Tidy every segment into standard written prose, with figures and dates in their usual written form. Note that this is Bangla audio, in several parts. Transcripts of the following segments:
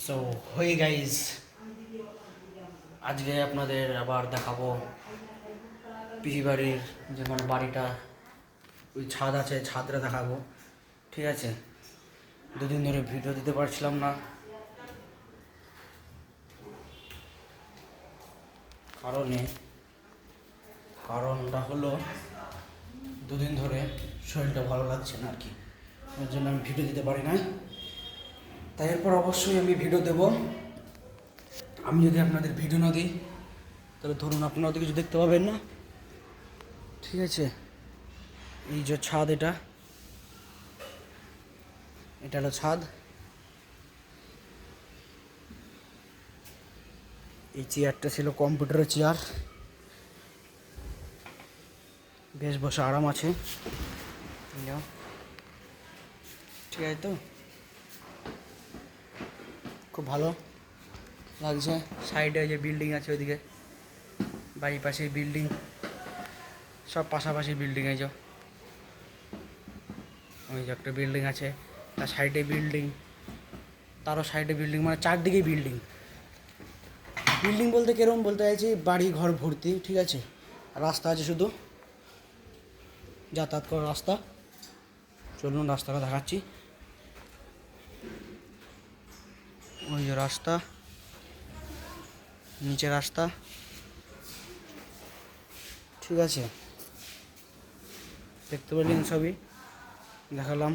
সো হয়ে গাইজ, আজকে আপনাদের আবার দেখাবো পিসি বাড়ির যে মানে বাড়িটা, ওই ছাদ আছে, ছাদটা দেখাবো। ঠিক আছে, দুদিন ধরে ভিডিও দিতে পারছিলাম না, কারণটা হলো দুদিন ধরে শরীরটা ভালো লাগছে না আর কি, ওই জন্য আমি ভিডিও দিতে পারি না। তাই এরপর অবশ্যই আমি ভিডিও দেব। আমি যদি আপনাদের ভিডিও না দিই তাহলে ধরুন আপনারা তো কিছু দেখতে পাবেন না। ঠিক আছে, এই যে ছাদ, এটা হলো ছাদ। এই চেয়ারটা ছিল কম্পিউটারের চেয়ার, বেশ বসে আরাম আছে। ঠিক আছে, তো খুব ভালো লাগছে। সাইডে যে বিল্ডিং আছে ওইদিকে, বাড়ির পাশে বিল্ডিং, সব পাশাপাশি বিল্ডিং। এই যে ওই যে একটা বিল্ডিং আছে, তার সাইডে বিল্ডিং, তারও সাইডে বিল্ডিং, মানে চারদিকেই বিল্ডিং। বিল্ডিং বলতে কেরম বলতে চাইছি, বাড়ি ঘর ভর্তি। ঠিক আছে, রাস্তা আছে, শুধু যাতায়াত করার রাস্তা। চলুন রাস্তাটা দেখাচ্ছি। ওই যে রাস্তা, নিচে রাস্তা। ঠিক আছে, দেখতে পেলেন, সবই দেখালাম।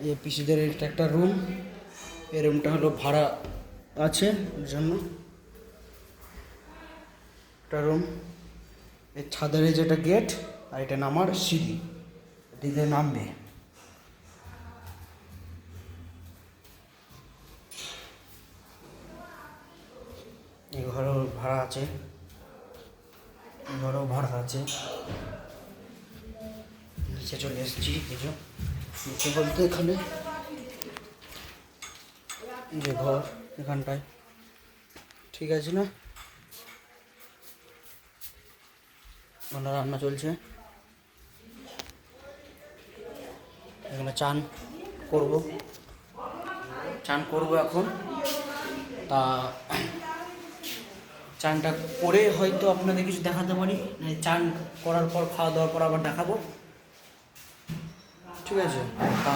এই পিসিদের এটা একটা রুম, এই রুমটা হলো ভাড়া আছে ওর জন্য একটা রুম। এই ছাদের যেটা গেট, আর এটা নামার সিঁড়ি, এটিতে নামবে। এই ঘরেও ভাড়া আছে, এই ঘরেও ভাড়া আছে। নিচে চলে এসেছি, কিছু নিচে বলতে এখানে যে ঘর, এখানটায়। ঠিক আছে, না মানে রান্না চলছে, এখানে চান করব এখন। তা চানটা করে হয়তো আপনাদের কিছু দেখাতে পারি, চান করার পর, খাওয়া দাওয়ার পর আবার দেখাবো। ঠিক আছে, তা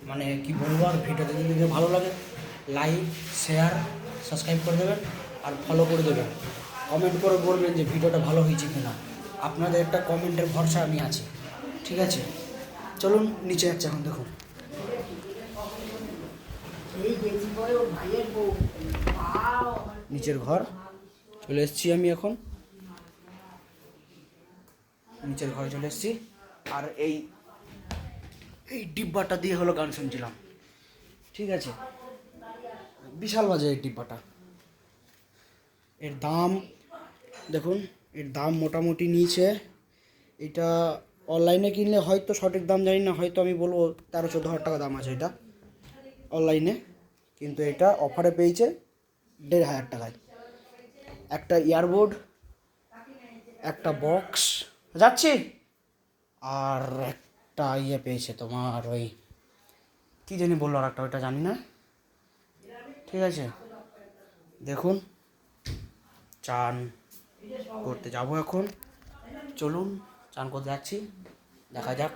মানে কি বলবো আর, ভিডিওটা যদি ভালো লাগে লাইক, শেয়ার, সাবস্ক্রাইব করে দেবেন, আর ফলো করে দেবেন। কমেন্ট করে বলবেন যে ভিডিওটা ভালো হয়েছে কিনা। আপনাদের একটা কমেন্টের ভরসা আমি আছি। ঠিক আছে, চলুন নিচে যাচ্ছে এখন। দেখুন নিচের ঘর চলে এসেছি আমি এখন, নিচের ঘরে চলে এসেছি। আর এই ডিব্বাটা দিয়ে হলো গান শুনছিলাম। ঠিক আছে, বিশাল বাজে এই ডিব্বাটা। এর দাম দেখুন, এর দাম মোটামুটি নিয়েছে। এটা অনলাইনে কিনলে হয়তো সঠিক দাম জানি না, হয়তো আমি বলবো 13-14 হাজার টাকা দাম আছে এটা অনলাইনে, কিন্তু এটা অফারে পেয়েছে 1,500 টাকায়। একটা ইয়ারবোর্ড, একটা বক্স যাচ্ছি, আর একটা পেয়েছে তোমার, ওই কী জানি বললো, আর একটা, ওইটা জানি না। ঠিক আছে, দেখুন চান করতে যাব এখন। চলুন চান করতে যাচ্ছি, দেখা যাক।